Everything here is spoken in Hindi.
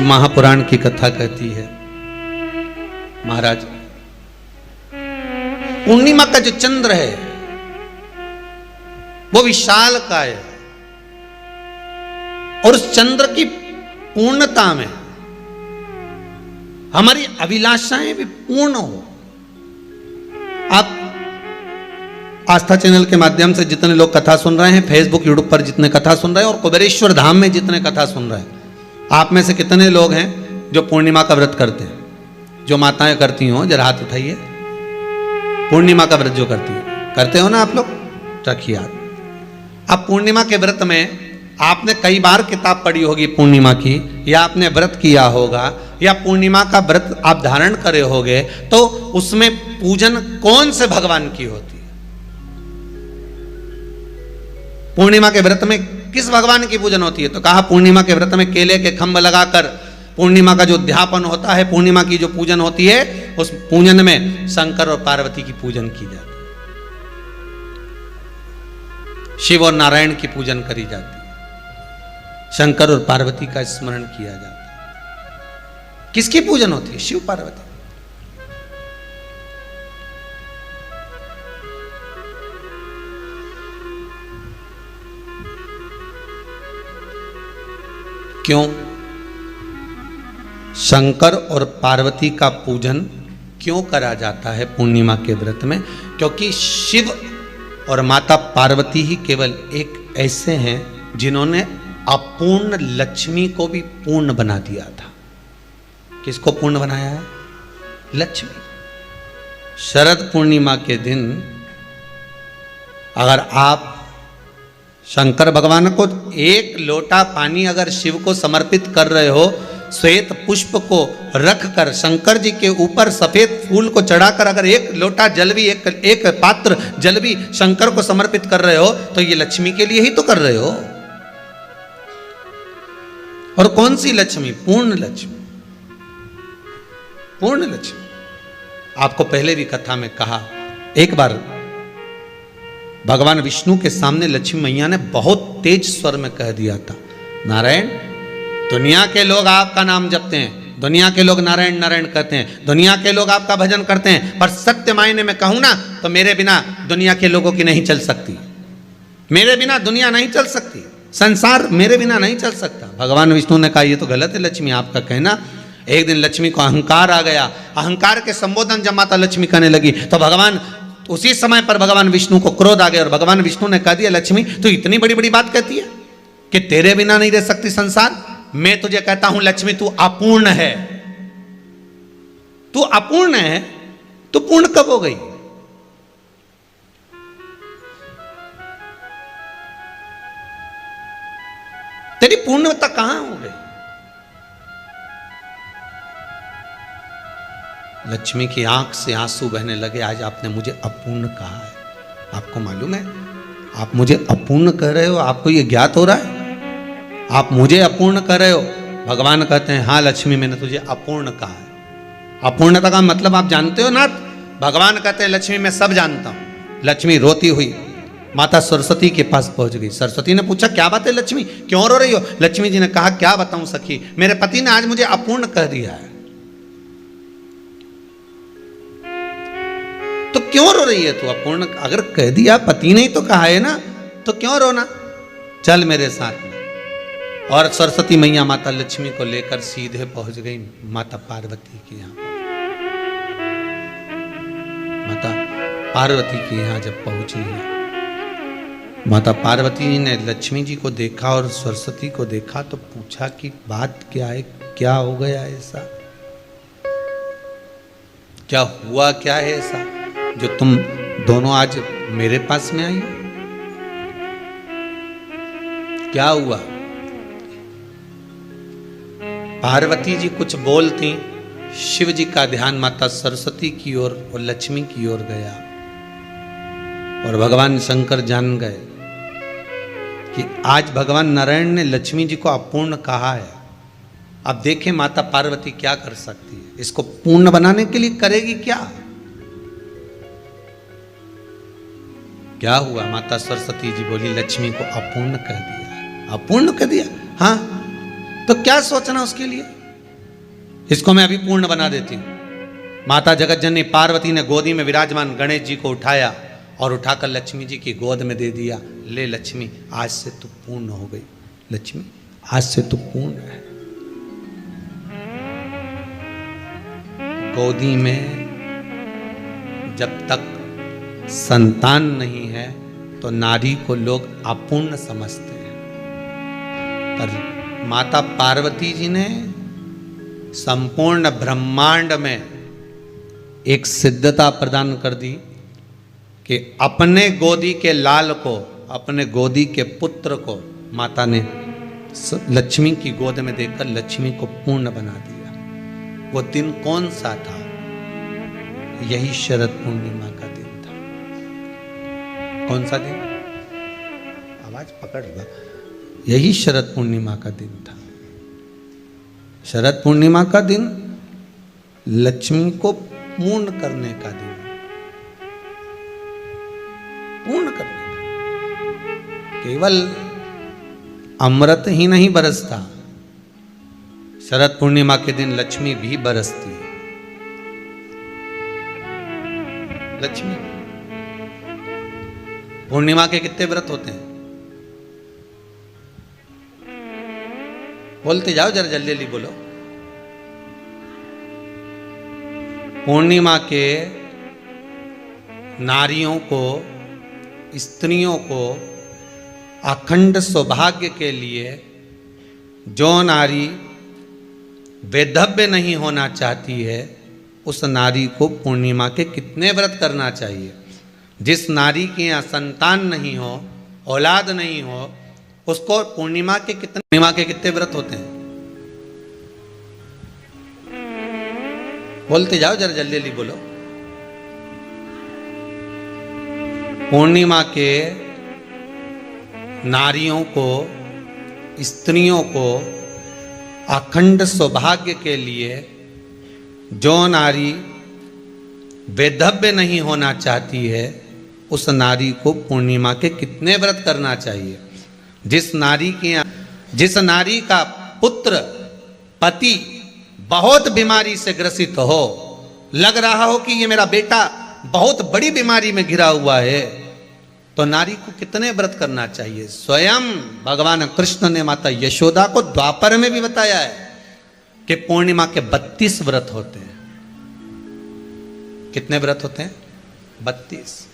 शिव महापुराण की कथा कहती है, महाराज पूर्णिमा का जो चंद्र है वो विशाल काय है और उस चंद्र की पूर्णता में हमारी अभिलाषाएं भी पूर्ण हो। आप आस्था चैनल के माध्यम से जितने लोग कथा सुन रहे हैं, फेसबुक यूट्यूब पर जितने कथा सुन रहे हैं और कुबेरेश्वर धाम में जितने कथा सुन रहे हैं, आप में से कितने लोग हैं जो पूर्णिमा का व्रत करते हैं? जो माताएं करती हो जरा हाथ उठाइए। पूर्णिमा का व्रत जो करती है, करते हो ना आप लोग? रखिए हाथ। अब पूर्णिमा के व्रत में आपने कई बार किताब पढ़ी होगी पूर्णिमा की, या आपने व्रत किया होगा, या पूर्णिमा का व्रत आप धारण करे होगे, तो उसमें पूजन कौन से भगवान की होती है? पूर्णिमा के व्रत में किस भगवान की पूजन होती है? तो कहा पूर्णिमा के व्रत में केले के खंभ लगाकर पूर्णिमा का जो अध्यापन होता है, पूर्णिमा की जो पूजन होती है, उस पूजन में शंकर और पार्वती की पूजन की जाती है, शिव और नारायण की पूजन करी जाती है, शंकर और पार्वती का स्मरण किया जाता है। किसकी पूजन होती है? शिव पार्वती। क्यों शंकर और पार्वती का पूजन क्यों करा जाता है पूर्णिमा के व्रत में? क्योंकि शिव और माता पार्वती ही केवल एक ऐसे हैं जिन्होंने अपूर्ण लक्ष्मी को भी पूर्ण बना दिया था। किसको पूर्ण बनाया है? लक्ष्मी। शरद पूर्णिमा के दिन अगर आप शंकर भगवान को एक लोटा पानी अगर शिव को समर्पित कर रहे हो, श्वेत पुष्प को रखकर शंकर जी के ऊपर सफेद फूल को चढ़ाकर अगर एक लोटा जल भी, एक पात्र जल भी शंकर को समर्पित कर रहे हो, तो ये लक्ष्मी के लिए ही तो कर रहे हो। और कौन सी लक्ष्मी? पूर्ण लक्ष्मी। पूर्ण लक्ष्मी। आपको पहले भी कथा में कहा, एक बार भगवान विष्णु के सामने लक्ष्मी मैया ने बहुत तेज स्वर में कह दिया था, नारायण, दुनिया के लोग आपका नाम जपते हैं, दुनिया के लोग नारायण नारायण कहते हैं, दुनिया के लोग आपका भजन करते हैं, पर सत्य मायने में कहूं ना तो मेरे बिना दुनिया के लोगों की नहीं चल सकती, मेरे बिना दुनिया नहीं चल सकती, संसार मेरे बिना नहीं चल सकता। भगवान विष्णु ने कहा, ये तो गलत है लक्ष्मी आपका कहना। एक दिन लक्ष्मी को अहंकार आ गया। अहंकार के संबोधन जब माता लक्ष्मी करने लगी तो भगवान, उसी समय पर भगवान विष्णु को क्रोध आ गया और भगवान विष्णु ने कह दिया, लक्ष्मी तू इतनी बड़ी बड़ी बात कहती है कि तेरे बिना नहीं रह सकती संसार। मैं तुझे कहता हूं लक्ष्मी, तू अपूर्ण है। तू अपूर्ण है, तू पूर्ण कब हो गई? तेरी पूर्णता कहां हो गई? लक्ष्मी की आंख से आंसू बहने लगे। आज आपने मुझे अपूर्ण कहा है। आपको मालूम है आप मुझे अपूर्ण कह रहे हो? आपको ये ज्ञात हो रहा है आप मुझे अपूर्ण कह रहे हो? भगवान कहते हैं, हाँ लक्ष्मी, मैंने तुझे अपूर्ण कहा है। अपूर्णता का मतलब आप जानते हो ना? भगवान कहते हैं, लक्ष्मी मैं सब जानता हूं। लक्ष्मी रोती हुई माता सरस्वती के पास पहुंच गई। सरस्वती ने पूछा, क्या बात है लक्ष्मी, क्यों रो रही हो? लक्ष्मी जी ने कहा, क्या बताऊं सखी, मेरे पति ने आज मुझे अपूर्ण कह दिया है। तो क्यों रो रही है तू? अपूर्ण अगर कह दिया, पति ने ही तो कहा है ना, तो क्यों रोना? चल मेरे साथ में। और सरस्वती मैया माता लक्ष्मी को लेकर सीधे पहुंच गई माता पार्वती के यहां। माता पार्वती के यहां जब पहुंची है, माता पार्वती ने लक्ष्मी जी को देखा और सरस्वती को देखा तो पूछा कि बात क्या है, क्या हो गया ऐसा, क्या हुआ, क्या है ऐसा जो तुम दोनों आज मेरे पास में आई? क्या हुआ? पार्वती जी कुछ बोलती, शिव जी का ध्यान माता सरस्वती की ओर और लक्ष्मी की ओर गया और भगवान शंकर जान गए कि आज भगवान नारायण ने लक्ष्मी जी को अपूर्ण कहा है। अब देखें माता पार्वती क्या कर सकती है, इसको पूर्ण बनाने के लिए करेगी क्या? क्या हुआ? माता सरस्वती जी बोली, लक्ष्मी को अपूर्ण कह दिया। अपूर्ण कह दिया? हाँ, तो क्या सोचना उसके लिए? इसको मैं अभी पूर्ण बना देती हूं। माता जगतजननी पार्वती ने गोदी में विराजमान गणेश जी को उठाया और उठाकर लक्ष्मी जी की गोद में दे दिया। ले लक्ष्मी, आज से तू पूर्ण हो गई। लक्ष्मी, आज से तू पूर्ण है। गोदी में जब तक संतान नहीं है तो नारी को लोग अपूर्ण समझते हैं, पर माता पार्वती जी ने संपूर्ण ब्रह्मांड में एक सिद्धता प्रदान कर दी कि अपने गोदी के लाल को, अपने गोदी के पुत्र को माता ने लक्ष्मी की गोद में देकर लक्ष्मी को पूर्ण बना दिया। वो दिन कौन सा था? यही शरद पूर्णिमा का दिन था। कौन सा दिन? आवाज पकड़ लो। यही शरद पूर्णिमा का दिन था। शरद पूर्णिमा का दिन लक्ष्मी को पूर्ण करने का दिन, पूर्ण करने का। केवल अमृत ही नहीं बरसता, शरद पूर्णिमा के दिन लक्ष्मी भी बरसती है। लक्ष्मी, पूर्णिमा के कितने व्रत होते हैं? बोलते जाओ जरा, जल्दी जल्दी बोलो। पूर्णिमा के नारियों को, स्त्रियों को अखंड सौभाग्य के लिए जो नारी वैधव्य नहीं होना चाहती है, उस नारी को पूर्णिमा के कितने व्रत करना चाहिए? जिस नारी के यहाँ संतान नहीं हो, औलाद नहीं हो, उसको पूर्णिमा के कितने व्रत होते हैं? बोलते जाओ जरा, जल्दी जल्दी बोलो। पूर्णिमा के नारियों को, स्त्रियों को अखंड सौभाग्य के लिए जो नारी वैधव्य नहीं होना चाहती है, उस नारी को पूर्णिमा के कितने व्रत करना चाहिए? जिस नारी का पुत्र, पति बहुत बीमारी से ग्रसित हो, लग रहा हो कि ये मेरा बेटा बहुत बड़ी बीमारी में घिरा हुआ है, तो नारी को कितने व्रत करना चाहिए? स्वयं भगवान कृष्ण ने माता यशोदा को द्वापर में भी बताया है कि पूर्णिमा के 32 व्रत होते हैं। कितने व्रत होते हैं? 32।